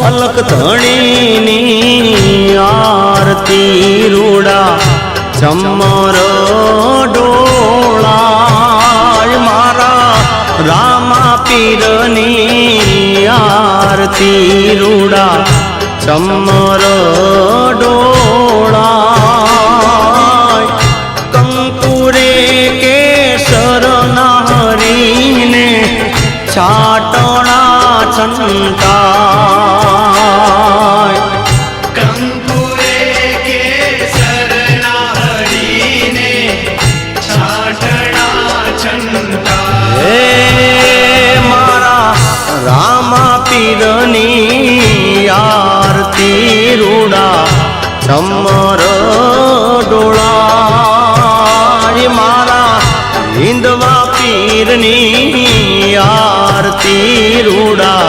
અલખ ધણીની આરતી રૂડા ચમર ડોળાય મારા રામા પીરની આરતી રૂડા ચમર ડોળાય કંકુરે કેસર નારીને છાટણા છંટાય કંકુરે કેસર નારીને છાટણા છંટાય હે મારા રામા પીરની આરતી રૂડા ચમર ડોળાય મારા હિંદવા પીરની આરતી રૂડા